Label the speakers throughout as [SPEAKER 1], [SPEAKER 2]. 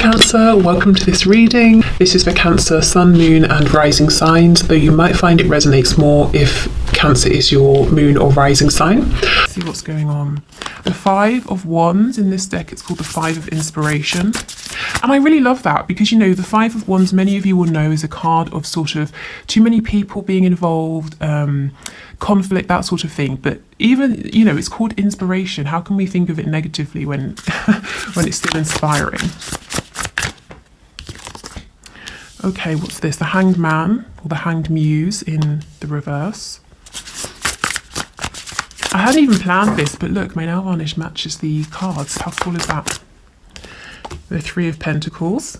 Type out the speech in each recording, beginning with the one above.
[SPEAKER 1] Cancer, welcome to this reading. This is for Cancer, Sun, Moon and Rising signs, though you might find it resonates more if Cancer is your moon or rising sign. Let's see what's going on. The Five of Wands in this deck, it's called the Five of Inspiration. And I really love that because, you know, the Five of Wands, many of you will know, is a card of sort of too many people being involved, conflict, that sort of thing. But even, you know, it's called inspiration. How can we think of it negatively when when it's still inspiring? Okay, what's this? The Hanged Man or the Hanged Muse in the reverse. I hadn't even planned this, but look, my nail varnish matches the cards. How cool is that? The Three of Pentacles.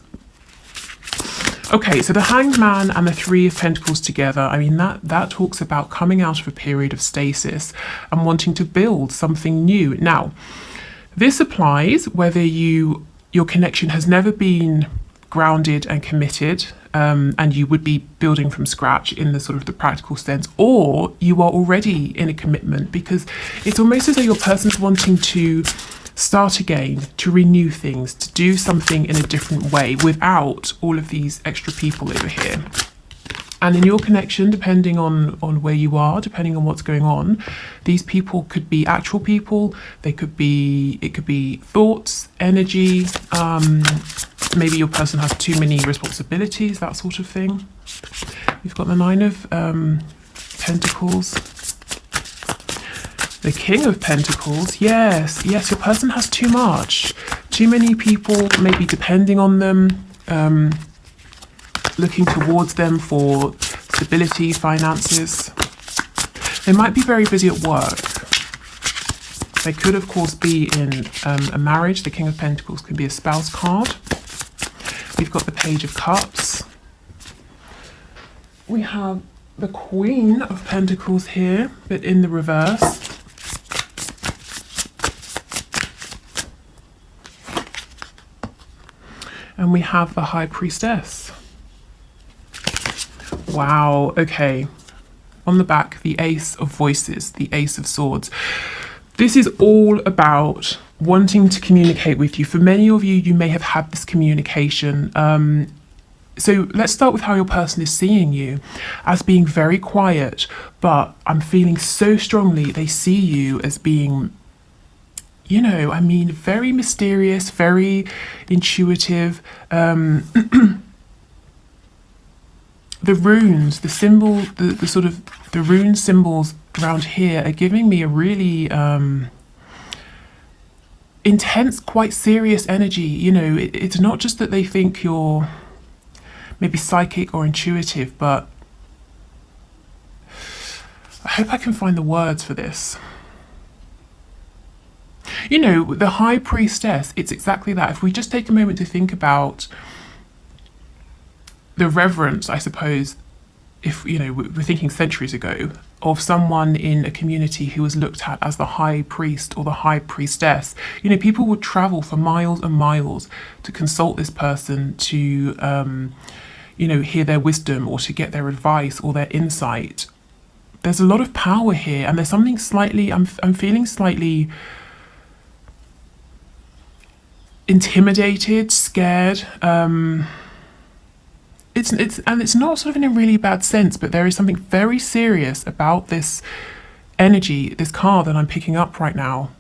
[SPEAKER 1] Okay, so the Hanged Man and the Three of Pentacles together, I mean, that talks about coming out of a period of stasis and wanting to build something new. Now, this applies whether your connection has never been grounded and committed, and you would be building from scratch in the sort of the practical sense, or you are already in a commitment, because it's almost as though your person's wanting to start again, to renew things, to do something in a different way without all of these extra people over here. And in your connection, depending on where you are, depending on what's going on, these people could be actual people, it could be thoughts, energy, maybe your person has too many responsibilities, that sort of thing. We've got the Nine of Pentacles. The King of Pentacles, yes, your person has too much. Too many people maybe depending on them, looking towards them for stability, finances. They might be very busy at work. They could, of course, be in a marriage. The King of Pentacles can be a spouse card. We've got the Page of Cups. We have the Queen of Pentacles here, but in the reverse. And we have the High Priestess. Wow, okay. On the back, the Ace of Voices, the Ace of Swords. This is all about wanting to communicate with you. For many of you, you may have had this communication. So let's start with how your person is seeing you, as being very quiet, but I'm feeling so strongly they see you as being, you know, I mean, very mysterious, very intuitive. The runes, the symbol, the sort of the rune symbols around here are giving me a really intense, quite serious energy. You know, it's not just that they think you're maybe psychic or intuitive, but I hope I can find the words for this. You know, the High Priestess, it's exactly that. If we just take a moment to think about the reverence, I suppose, if, you know, we're thinking centuries ago, of someone in a community who was looked at as the High Priest or the High Priestess. You know, people would travel for miles and miles to consult this person, to, you know, hear their wisdom or to get their advice or their insight. There's a lot of power here, and there's something slightly, I'm feeling slightly intimidated, scared. It's not sort of in a really bad sense, but there is something very serious about this energy, this card that I'm picking up right now.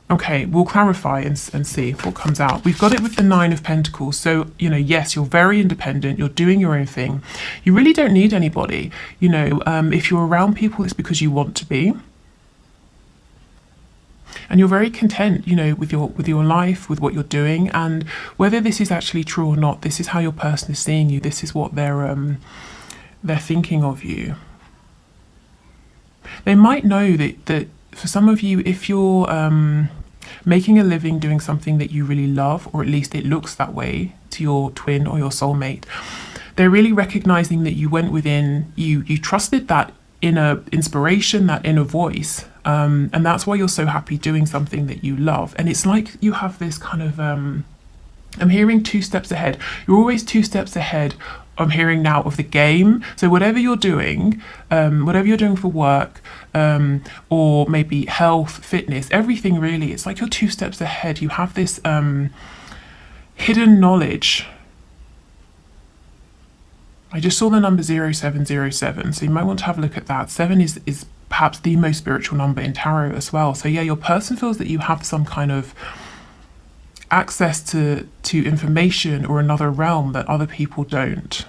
[SPEAKER 1] Okay, we'll clarify and see what comes out. We've got it with the Nine of Pentacles. So, you know, yes, you're very independent. You're doing your own thing. You really don't need anybody. You know, if you're around people, it's because you want to be. And you're very content, you know, with your life, with what you're doing. And whether this is actually true or not, this is how your person is seeing you. This is what they're thinking of you. They might know that for some of you, if you're making a living doing something that you really love, or at least it looks that way to your twin or your soulmate, they're really recognizing that you went within, you trusted that inner inspiration, that inner voice, and that's why you're so happy doing something that you love. And it's like you have this kind of I'm hearing 2 steps ahead. You're always 2 steps ahead. I'm hearing now of the game. So whatever you're doing for work, or maybe health, fitness, everything really, it's like you're 2 steps ahead. You have this hidden knowledge. I just saw the number 0707, so you might want to have a look at that. 7 is perhaps the most spiritual number in tarot as well. So yeah, your person feels that you have some kind of access to information or another realm that other people don't.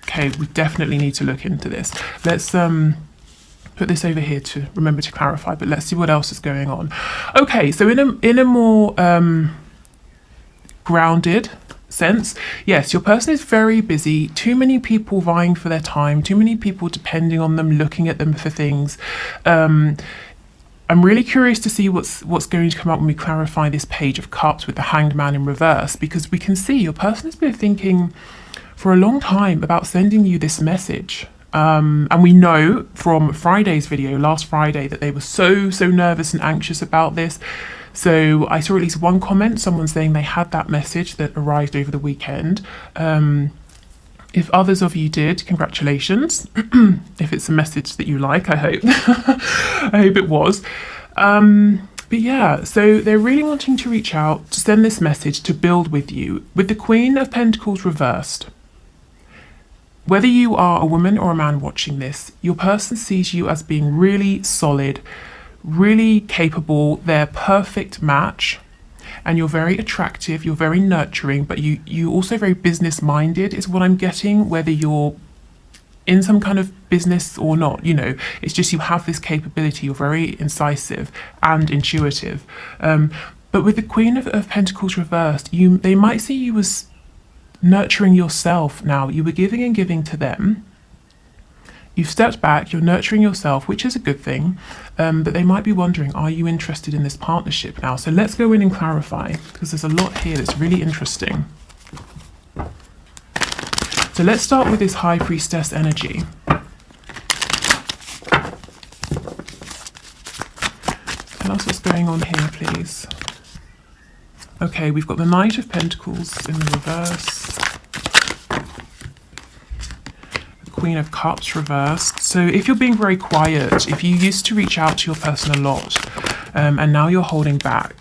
[SPEAKER 1] Okay, we definitely need to look into this. Let's put this over here to remember to clarify, but let's see what else is going on. Okay, so in a more grounded sense, yes, your person is very busy. Too many people vying for their time, too many people depending on them, looking at them for things. I'm really curious to see what's going to come up when we clarify this Page of Cups with the Hanged Man in reverse, because we can see your person has been thinking for a long time about sending you this message. And we know from Friday's video, last Friday, that they were so nervous and anxious about this. So I saw at least one comment, someone saying they had that message that arrived over the weekend. If others of you did, congratulations. If it's a message that you like, I hope. I hope it was. But yeah, so they're really wanting to reach out, to send this message, to build with you. With the Queen of Pentacles reversed, whether you are a woman or a man watching this, your person sees you as being really solid, really capable, their perfect match. And you're very attractive, you're very nurturing, but you also very business minded is what I'm getting, whether you're in some kind of business or not, you know, it's just you have this capability, you're very incisive and intuitive. But with the Queen of Pentacles reversed, they might see you as nurturing yourself now. You were giving and giving to them. You've stepped back, you're nurturing yourself, which is a good thing, but they might be wondering, are you interested in this partnership now? So let's go in and clarify, because there's a lot here that's really interesting. So let's start with this High Priestess energy. Tell us what's going on here, please. Okay, we've got the Knight of Pentacles in the reverse. Queen of Cups reversed. So if you're being very quiet, if you used to reach out to your person a lot, and now you're holding back,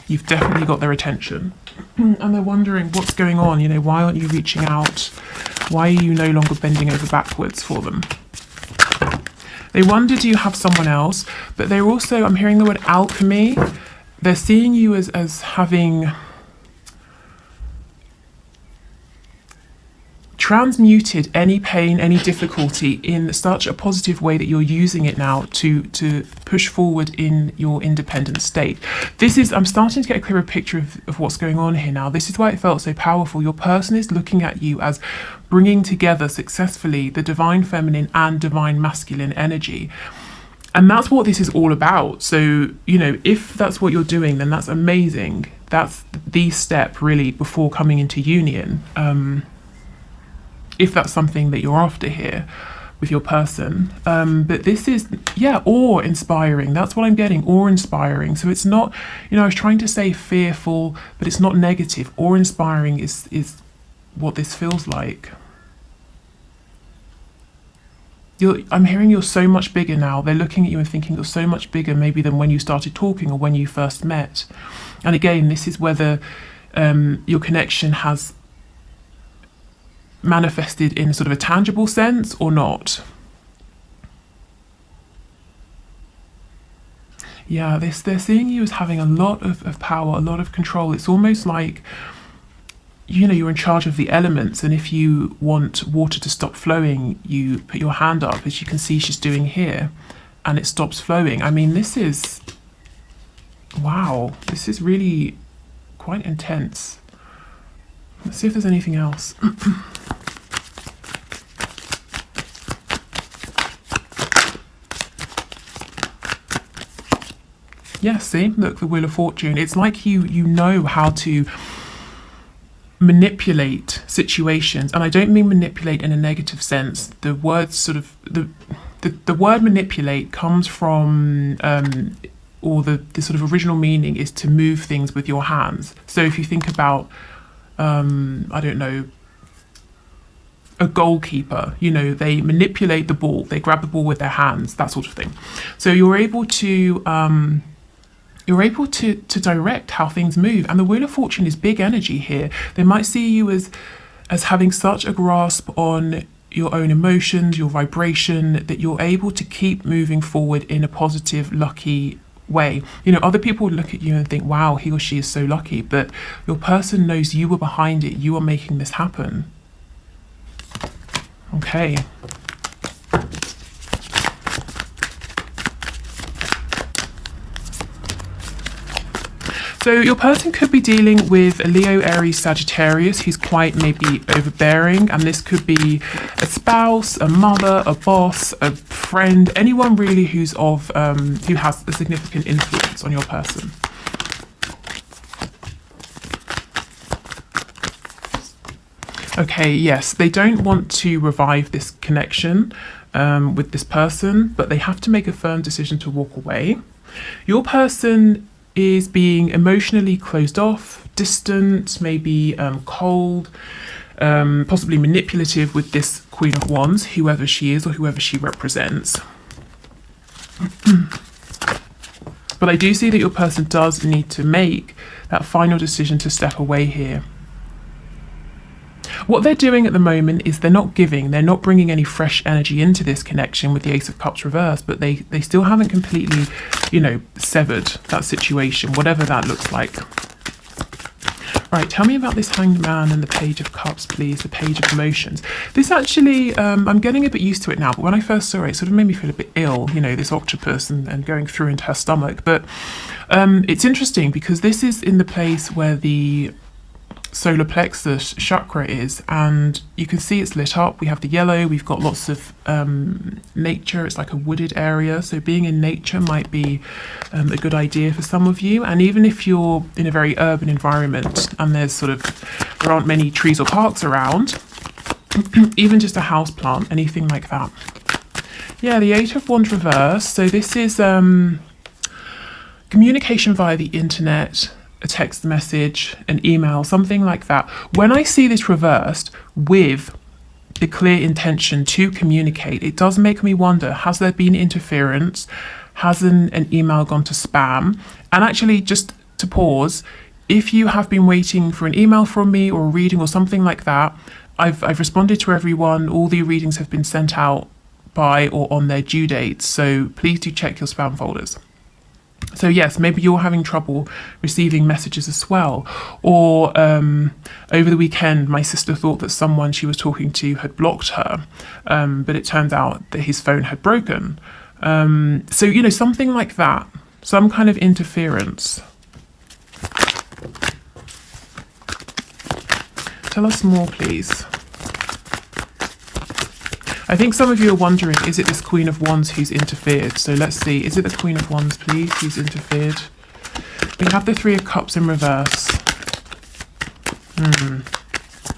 [SPEAKER 1] you've definitely got their attention. And they're wondering what's going on, you know, why aren't you reaching out? Why are you no longer bending over backwards for them? They wonder, do you have someone else? But they're also, I'm hearing the word alchemy. They're seeing you as having transmuted any pain, any difficulty in such a positive way that you're using it now to push forward in your independent state. This is, I'm starting to get a clearer picture of what's going on here now. This is why it felt so powerful. Your person is looking at you as bringing together successfully the divine feminine and divine masculine energy. And that's what this is all about. So, you know, if that's what you're doing, then that's amazing. That's the step really before coming into union. If that's something that you're after here with your person. But this is, yeah, awe-inspiring. That's what I'm getting, awe-inspiring. So it's not, you know, I was trying to say fearful, but it's not negative. Awe-inspiring is what this feels like. I'm hearing you're so much bigger now. They're looking at you and thinking you're so much bigger maybe than when you started talking or when you first met. And again, this is whether your connection has manifested in sort of a tangible sense or not. Yeah, they're seeing you as having a lot of power, a lot of control. It's almost like, you know, you're in charge of the elements, and if you want water to stop flowing, you put your hand up, as you can see she's doing here, and it stops flowing. I mean, this is, wow, this is really quite intense. Let's see if there's anything else. Yeah, see, look, the Wheel of Fortune. It's like you know how to manipulate situations, and I don't mean manipulate in a negative sense. The word sort of the word manipulate comes from or the sort of original meaning is to move things with your hands. So if you think about, I don't know, a goalkeeper, you know, they manipulate the ball, they grab the ball with their hands, that sort of thing. So you're able to direct how things move. And the Wheel of Fortune is big energy here. They might see you as having such a grasp on your own emotions, your vibration, that you're able to keep moving forward in a positive, lucky way. You know, other people would look at you and think, wow, he or she is so lucky, but your person knows you were behind it, you are making this happen. Okay. So your person could be dealing with a Leo, Aries, Sagittarius who's quite maybe overbearing, and this could be a spouse, a mother, a boss, a friend, anyone really who's of who has a significant influence on your person. Okay, yes, they don't want to revive this connection with this person, but they have to make a firm decision to walk away. Your person is being emotionally closed off, distant, maybe cold, possibly manipulative with this Queen of Wands, whoever she is or whoever she represents. But I do see that your person does need to make that final decision to step away here. What they're doing at the moment is they're not giving, they're not bringing any fresh energy into this connection with the Ace of Cups reversed, but they still haven't completely, you know, severed that situation, whatever that looks like. Right, tell me about this Hanged Man and the Page of Cups, please, the Page of Emotions. This actually, I'm getting a bit used to it now, but when I first saw it, it sort of made me feel a bit ill, you know, this octopus and going through into her stomach. But it's interesting because this is in the place where the solar plexus chakra is, and you can see it's lit up. We have the yellow, we've got lots of nature. It's like a wooded area, so being in nature might be a good idea for some of you. And even if you're in a very urban environment and there aren't many trees or parks around, even just a house plant, anything like that. Yeah, the Eight of Wands reversed. So this is communication via the internet, a text message, an email, something like that. When I see this reversed with the clear intention to communicate, it does make me wonder, has there been interference? Has an email gone to spam? And actually, just to pause, if you have been waiting for an email from me or a reading or something like that, I've responded to everyone. All the readings have been sent out by or on their due dates. So please do check your spam folders. So yes, maybe you're having trouble receiving messages as well. Or over the weekend, my sister thought that someone she was talking to had blocked her, but it turned out that his phone had broken. So, you know, something like that, some kind of interference. Tell us more, please. I think some of you are wondering, is it this Queen of Wands who's interfered? So let's see, is it the Queen of Wands, please, who's interfered? We have the Three of Cups in reverse.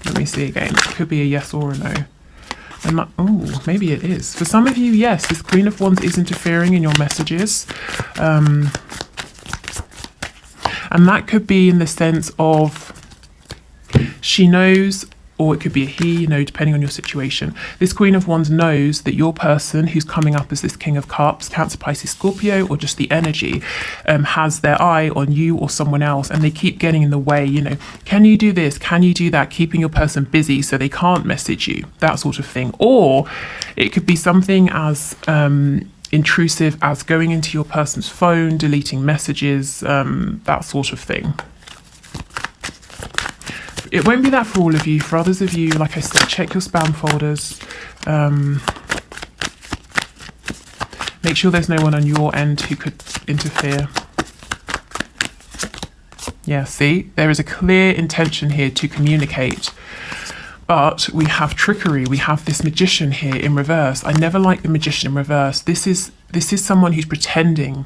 [SPEAKER 1] Let me see again. It could be a yes or a no. Oh, maybe it is. For some of you, yes, this Queen of Wands is interfering in your messages. And that could be in the sense of she knows, or it could be a he, you know, depending on your situation. This Queen of Wands knows that your person who's coming up as this King of Cups, Cancer, Pisces, Scorpio, or just the energy, has their eye on you or someone else, and they keep getting in the way, you know, can you do this? Can you do that? Keeping your person busy so they can't message you, that sort of thing. Or it could be something as intrusive as going into your person's phone, deleting messages, that sort of thing. It won't be that for all of you. For others of you, like I said, check your spam folders. Make sure there's no one on your end who could interfere. Yeah, see, there is a clear intention here to communicate. But we have trickery. We have this magician here in reverse. I never like the magician in reverse. This is someone who's pretending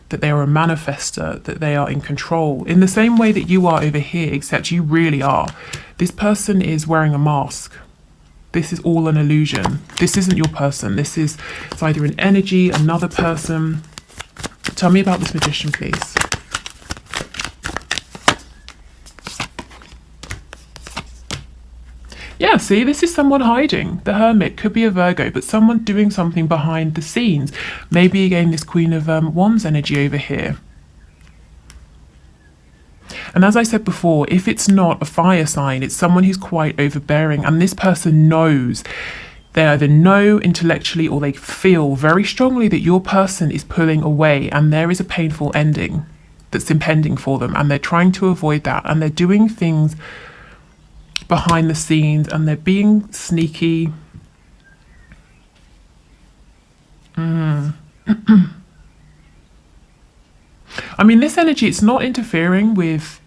[SPEAKER 1] that they are a manifester, that they are in control, in the same way that you are over here, except you really are. This person is wearing a mask. This is all an illusion. This isn't your person. It's either an energy, another person. Tell me about this Magician, please. Yeah, see, this is someone hiding. The Hermit could be a Virgo, but someone doing something behind the scenes. Maybe again this Queen of Wands energy over here. And as I said before, if it's not a fire sign, it's someone who's quite overbearing, and this person knows. They either know intellectually or they feel very strongly that your person is pulling away and there is a painful ending that's impending for them, and they're trying to avoid that, and they're doing things behind the scenes and they're being sneaky. I mean, this energy, it's not interfering with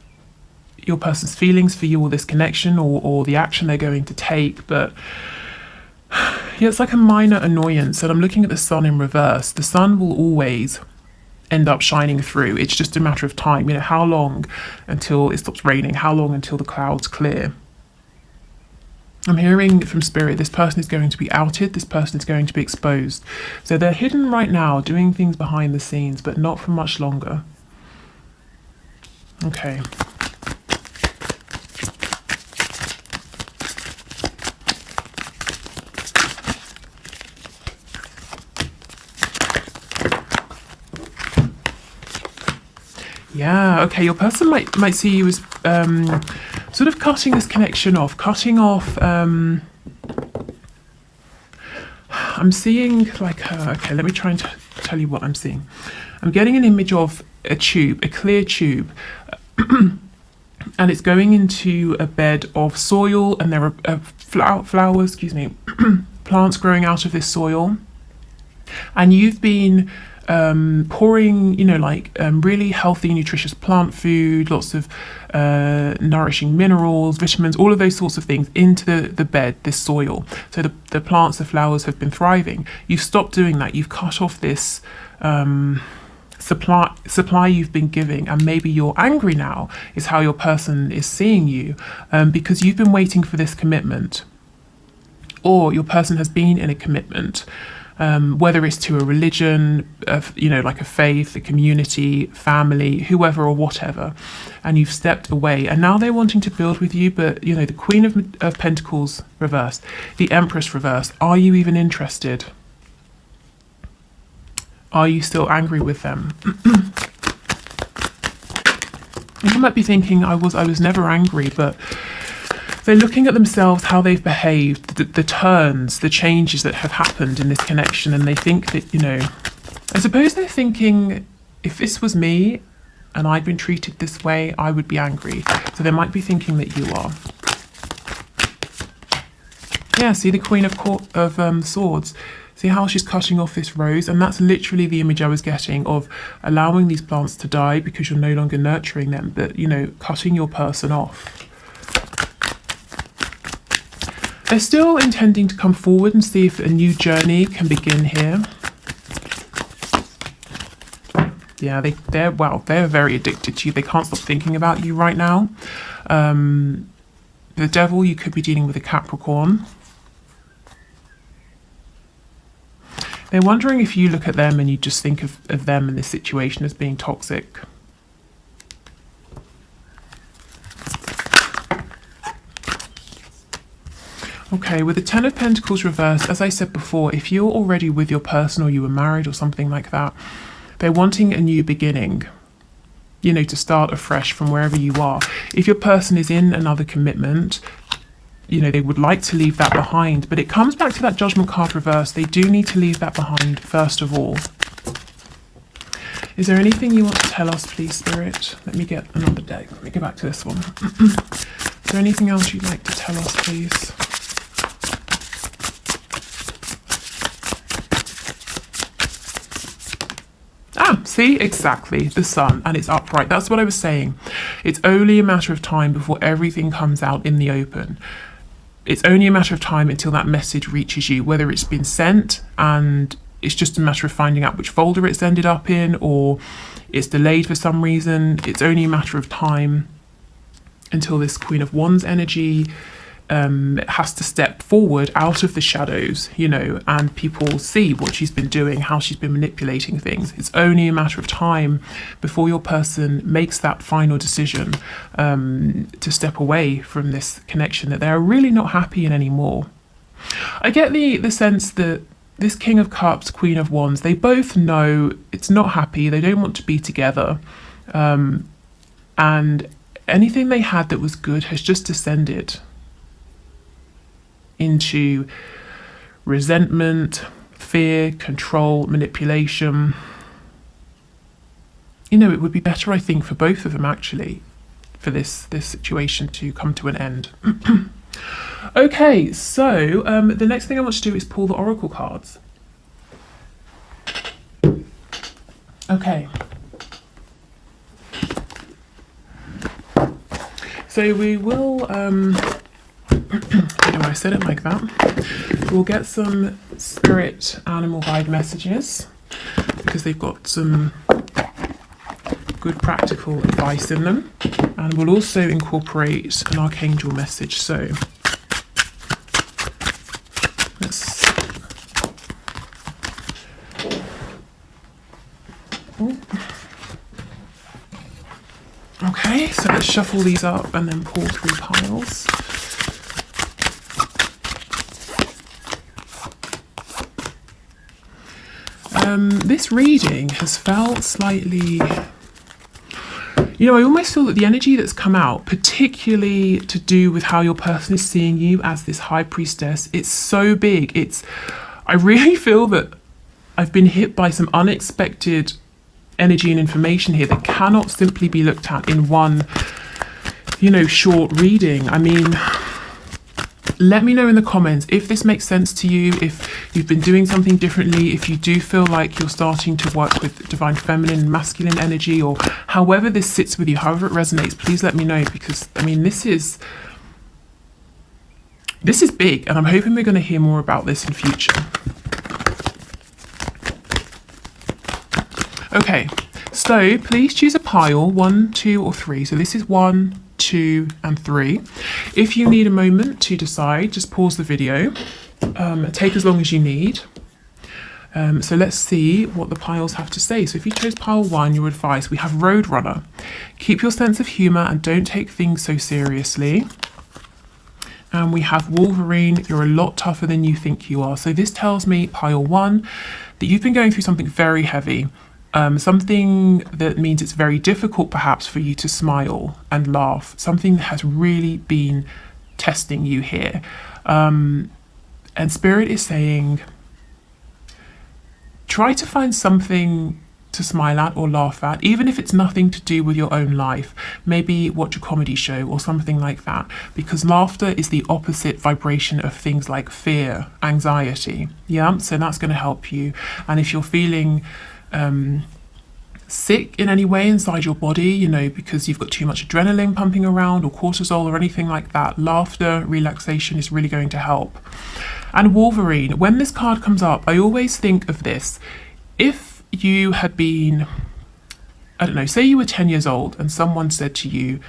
[SPEAKER 1] your person's feelings for you or this connection or the action they're going to take, but yeah, it's like a minor annoyance. And I'm looking at the sun in reverse. The sun will always end up shining through. It's just a matter of time. You know, how long until it stops raining? How long until the clouds clear? I'm hearing from Spirit, this person is going to be outed, this person is going to be exposed. So they're hidden right now, doing things behind the scenes, but not for much longer. Okay. Yeah, okay, your person might see you as sort of cutting this connection off, I'm seeing like, okay, let me try and tell you what I'm seeing. I'm getting an image of a tube, a clear tube, and it's going into a bed of soil, and there are flowers, excuse me, plants growing out of this soil, and you've been pouring, you know, like really healthy, nutritious plant food, lots of nourishing minerals, vitamins, all of those sorts of things into the bed, this soil. So the plants, the flowers have been thriving. You've stopped doing that. You've cut off this supply you've been giving, and maybe you're angry now is how your person is seeing you, because you've been waiting for this commitment, or your person has been in a commitment. Whether it's to a religion, you know, like a faith, a community, family, whoever or whatever, and you've stepped away, and now they're wanting to build with you, but, you know, the Queen of Pentacles reversed, the Empress reversed. Are you even interested? Are you still angry with them? You might be thinking, I was never angry, but they're looking at themselves, how they've behaved, the turns, the changes that have happened in this connection, and they think that, you know, I suppose they're thinking, if this was me and I'd been treated this way, I would be angry. So they might be thinking that you are. Yeah, see the Queen of Swords. See how she's cutting off this rose, and that's literally the image I was getting of allowing these plants to die because you're no longer nurturing them, but, you know, cutting your person off. They're still intending to come forward and see if a new journey can begin here. Yeah, they're very addicted to you. They can't stop thinking about you right now. The Devil, you could be dealing with a Capricorn. They're wondering if you look at them and you just think of them in this situation as being toxic. Okay, with the Ten of Pentacles reversed, as I said before, if you're already with your person or you were married or something like that, they're wanting a new beginning, you know, to start afresh from wherever you are. If your person is in another commitment, you know, they would like to leave that behind, but it comes back to that Judgment card reversed. They do need to leave that behind first of all. Is there anything you want to tell us, please, Spirit? Let me get another deck. Let me go back to this one. Is there anything else you'd like to tell us, please? Ah, see, exactly, the sun, and it's upright. That's what I was saying. It's only a matter of time before everything comes out in the open. It's only a matter of time until that message reaches you, whether it's been sent and it's just a matter of finding out which folder it's ended up in, or it's delayed for some reason. It's only a matter of time until this Queen of Wands energy has to step forward out of the shadows, you know, and people see what she's been doing, how she's been manipulating things. It's only a matter of time before your person makes that final decision to step away from this connection that they're really not happy in anymore. I get the sense that this King of Cups, Queen of Wands, they both know it's not happy, they don't want to be together, and anything they had that was good has just descended into resentment, fear, control, manipulation. You know, it would be better, I think, for both of them actually, for this situation to come to an end. Okay, so the next thing I want to do is pull the oracle cards. Okay. So we will, I don't know, I said it like that. We'll get some spirit animal guide messages because they've got some good practical advice in them. And we'll also incorporate an archangel message. So let's... Okay, so let's shuffle these up and then pull 3 piles. This reading has felt slightly... You know, I almost feel that the energy that's come out, particularly to do with how your person is seeing you as this high priestess, it's so big. I really feel that I've been hit by some unexpected energy and information here that cannot simply be looked at in one, you know, short reading. I mean, let me know in the comments if this makes sense to you, if you've been doing something differently, if you do feel like you're starting to work with divine feminine and masculine energy, or however this sits with you, however it resonates, please let me know, because I mean, this is big, and I'm hoping we're going to hear more about this in future. Okay, so please choose a pile, 1, 2, or 3. So this is 1, 2, and 3. If you need a moment to decide, just pause the video. Take as long as you need. So let's see what the piles have to say. So if you chose pile 1, your advice, we have Roadrunner. Keep your sense of humour and don't take things so seriously. And we have Wolverine, you're a lot tougher than you think you are. So this tells me, pile 1, that you've been going through something very heavy. Something that means it's very difficult perhaps for you to smile and laugh. Something that has really been testing you here. And Spirit is saying, try to find something to smile at or laugh at, even if it's nothing to do with your own life. Maybe watch a comedy show or something like that, because laughter is the opposite vibration of things like fear, anxiety. Yeah, so that's going to help you. And if you're feeling sick in any way inside your body, you know, because you've got too much adrenaline pumping around or cortisol or anything like that, laughter, relaxation is really going to help. And Wolverine, when this card comes up, I always think of this. If you had been, I don't know, say you were 10 years old and someone said to you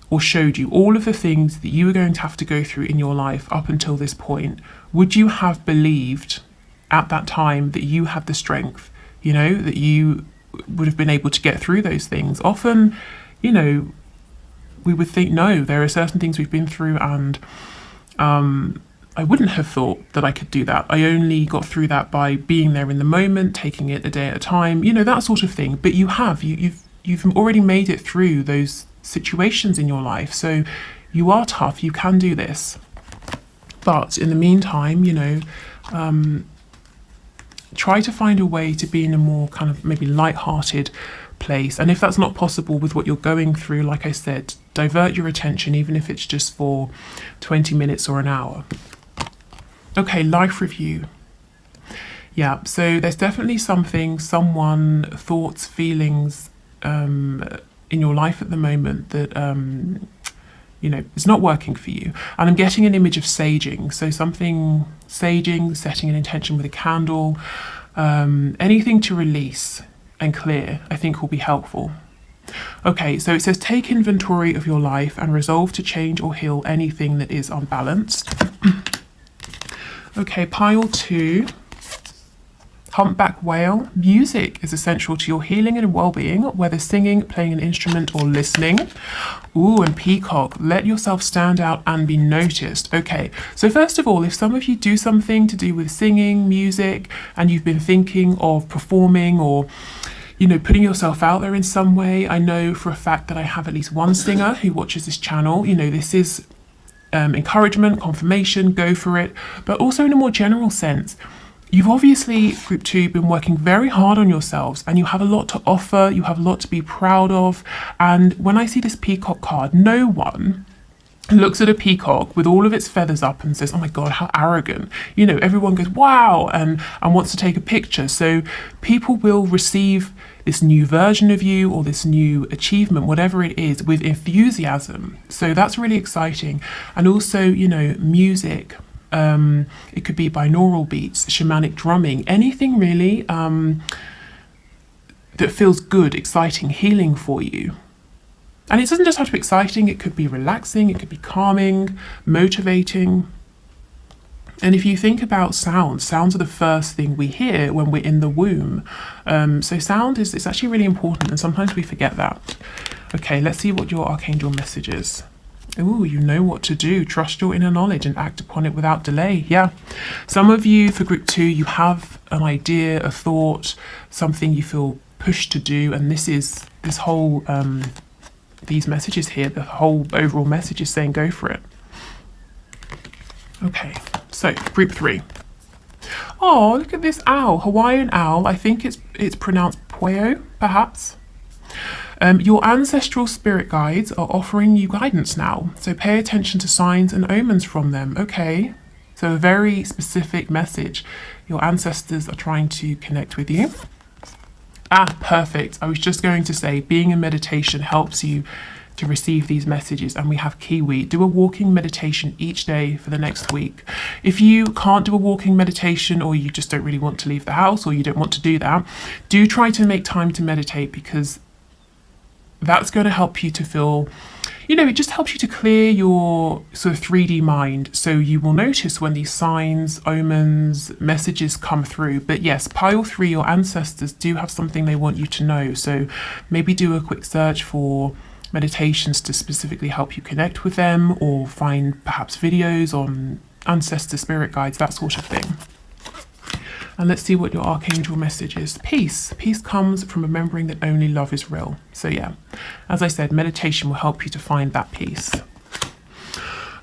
[SPEAKER 1] or showed you all of the things that you were going to have to go through in your life up until this point, would you have believed at that time that you had the strength? You know, that you would have been able to get through those things. Often, you know, we would think, no, there are certain things we've been through and I wouldn't have thought that I could do that. I only got through that by being there in the moment, taking it a day at a time, you know, that sort of thing. But you've already made it through those situations in your life. So you are tough, you can do this. But in the meantime, you know, try to find a way to be in a more kind of maybe light-hearted place. And if that's not possible with what you're going through, like I said, divert your attention, even if it's just for 20 minutes or an hour. Okay, life review. Yeah, so there's definitely something, someone, thoughts, feelings in your life at the moment that, you know, it's not working for you. And I'm getting an image of saging. So something saging, setting an intention with a candle, anything to release and clear, I think will be helpful. Okay, so it says take inventory of your life and resolve to change or heal anything that is unbalanced. Okay, pile 2. Humpback whale. Music is essential to your healing and well-being, whether singing, playing an instrument, or listening. Ooh, and peacock. Let yourself stand out and be noticed. Okay, so first of all, if some of you do something to do with singing, music, and you've been thinking of performing or putting yourself out there in some way. I know for a fact that I have at least one singer who watches this channel. This is encouragement, confirmation, go for it. But also in a more general sense, you've obviously, group 2, been working very hard on yourselves and you have a lot to offer, you have a lot to be proud of. And when I see this peacock card, no one looks at a peacock with all of its feathers up and says, oh my God, how arrogant. Everyone goes, wow, and wants to take a picture. So people will receive this new version of you or this new achievement, whatever it is, with enthusiasm. So that's really exciting. And also, music. It could be binaural beats, shamanic drumming, anything really that feels good, exciting, healing for you. And it doesn't just have to be exciting, it could be relaxing, it could be calming, motivating. And if you think about sounds are the first thing we hear when we're in the womb. So sound is actually really important, and sometimes we forget that. Okay, let's see what your archangel message is. Ooh, you know what to do. Trust your inner knowledge and act upon it without delay. Yeah. Some of you, for group 2, you have an idea, a thought, something you feel pushed to do, and this whole these messages here, the whole overall message is saying go for it. Okay, so group 3. Oh, look at this owl, Hawaiian owl. I think it's pronounced Pueo, perhaps. Your ancestral spirit guides are offering you guidance now, so pay attention to signs and omens from them. Okay, so a very specific message. Your ancestors are trying to connect with you. Ah, perfect. I was just going to say, being in meditation helps you to receive these messages, and we have Kiwi. Do a walking meditation each day for the next week. If you can't do a walking meditation, or you just don't really want to leave the house, or you don't want to do that, do try to make time to meditate, because that's going to help you to feel, it just helps you to clear your sort of 3D mind. So you will notice when these signs, omens, messages come through. But yes, pile 3, your ancestors do have something they want you to know. So maybe do a quick search for meditations to specifically help you connect with them, or find perhaps videos on ancestor spirit guides, that sort of thing. And let's see what your archangel message is. Peace. Peace comes from remembering that only love is real. So yeah, as I said, meditation will help you to find that peace.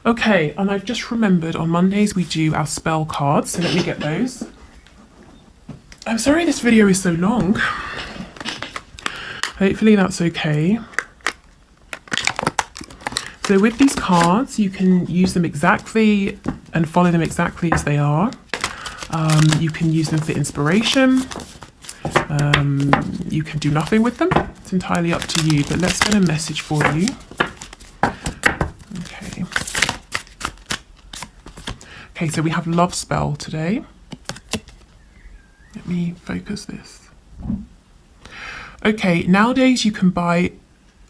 [SPEAKER 1] Okay, and I've just remembered on Mondays we do our spell cards, so let me get those. I'm sorry this video is so long. Hopefully that's okay. So with these cards, you can use them exactly and follow them exactly as they are. You can use them for inspiration. You can do nothing with them. It's entirely up to you, but let's get a message for you. Okay. Okay, so we have love spell today. Let me focus this. Okay, nowadays you can buy,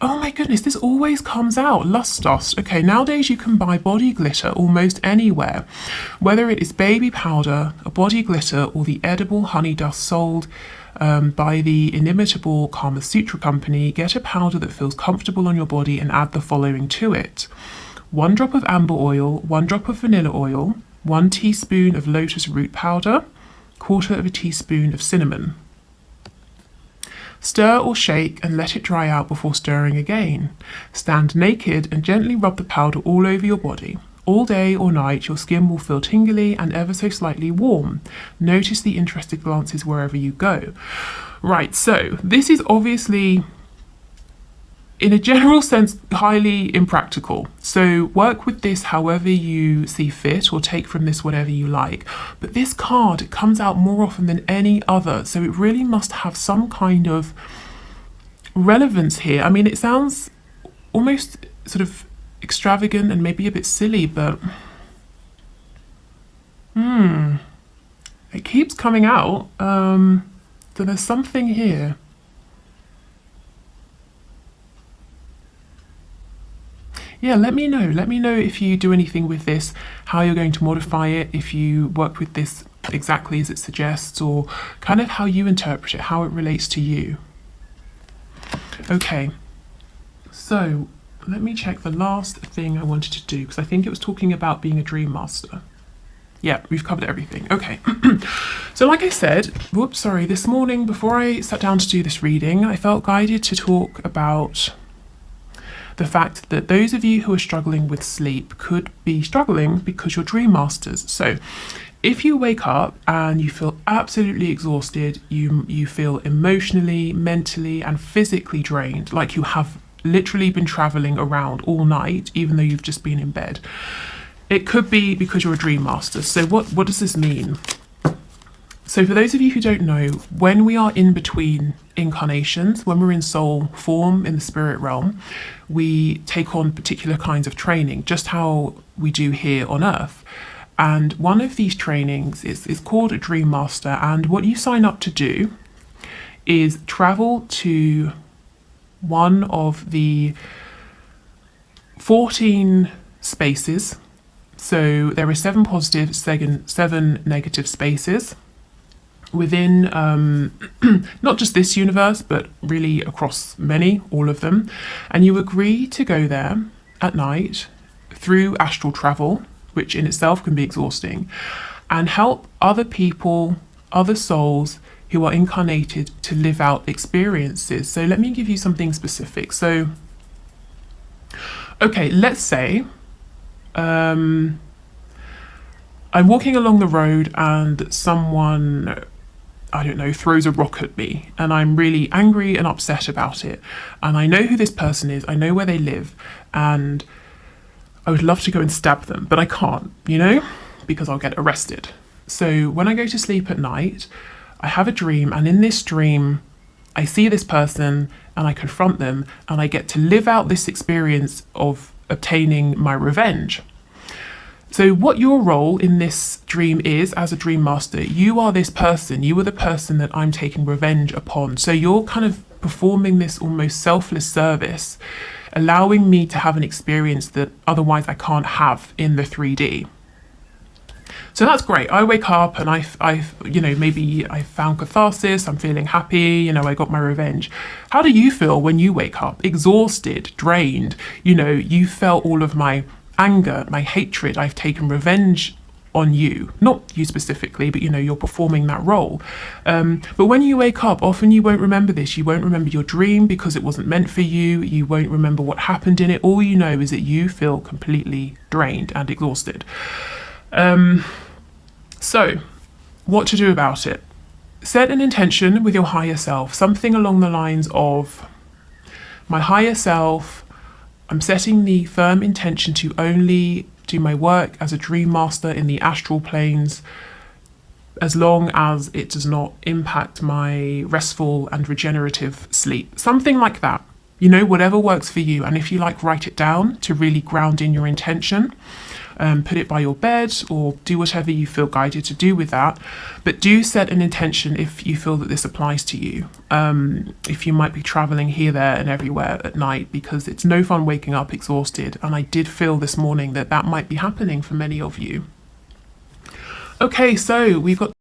[SPEAKER 1] oh my goodness, this always comes out, lust dust. Okay, nowadays you can buy body glitter almost anywhere, whether it is baby powder, a body glitter, or the edible honey dust sold by the inimitable Kama Sutra company. Get a powder that feels comfortable on your body and add the following to it: 1 drop of amber oil, 1 drop of vanilla oil, 1 teaspoon of lotus root powder, 1/4 teaspoon of cinnamon. Stir or shake and let it dry out before stirring again. Stand naked and gently rub the powder all over your body. All day or night, your skin will feel tingly and ever so slightly warm. Notice the interested glances wherever you go. Right, so this is obviously, in a general sense, highly impractical. So work with this however you see fit, or take from this whatever you like. But this card, it comes out more often than any other, so it really must have some kind of relevance here. I mean, it sounds almost sort of extravagant and maybe a bit silly, but it keeps coming out. So there's something here. Yeah, let me know. Let me know if you do anything with this, how you're going to modify it, if you work with this exactly as it suggests, or kind of how you interpret it, how it relates to you. Okay, so let me check the last thing I wanted to do, because I think it was talking about being a dream master. Yeah, we've covered everything. Okay. So like I said, this morning before I sat down to do this reading, I felt guided to talk about the fact that those of you who are struggling with sleep could be struggling because you're dream masters. So if you wake up and you feel absolutely exhausted, you feel emotionally, mentally, and physically drained, like you have literally been traveling around all night, even though you've just been in bed, it could be because you're a dream master. So what does this mean? So for those of you who don't know, when we are in between incarnations, when we're in soul form in the spirit realm, we take on particular kinds of training, just how we do here on Earth. And one of these trainings is called a Dream Master. And what you sign up to do is travel to one of the 14 spaces. So there are 7 positive, 7 negative spaces within not just this universe, but really across all of them. And you agree to go there at night through astral travel, which in itself can be exhausting, and help other people, other souls who are incarnated to live out experiences. So let me give you something specific. So, okay, let's say I'm walking along the road and someone, I don't know, throws a rock at me, and I'm really angry and upset about it. And I know who this person is, I know where they live, and I would love to go and stab them, but I can't, because I'll get arrested. So when I go to sleep at night, I have a dream, and in this dream, I see this person and I confront them, and I get to live out this experience of obtaining my revenge. So what your role in this dream is as a dream master, you are this person, you are the person that I'm taking revenge upon. So you're kind of performing this almost selfless service, allowing me to have an experience that otherwise I can't have in the 3D. So that's great. I wake up and maybe I found catharsis, I'm feeling happy, I got my revenge. How do you feel when you wake up? Exhausted, drained, you felt all of my anger, my hatred, I've taken revenge on you. Not you specifically, but you're performing that role. But when you wake up, often you won't remember this. You won't remember your dream because it wasn't meant for you. You won't remember what happened in it. All you know is that you feel completely drained and exhausted. So what to do about it? Set an intention with your higher self, something along the lines of, my higher self, I'm setting the firm intention to only do my work as a dream master in the astral planes as long as it does not impact my restful and regenerative sleep. Something like that. Whatever works for you. And if you write it down to really ground in your intention. Put it by your bed or do whatever you feel guided to do with that. But do set an intention if you feel that this applies to you. If you might be traveling here, there and everywhere at night, because it's no fun waking up exhausted. And I did feel this morning that might be happening for many of you. Okay, so we've got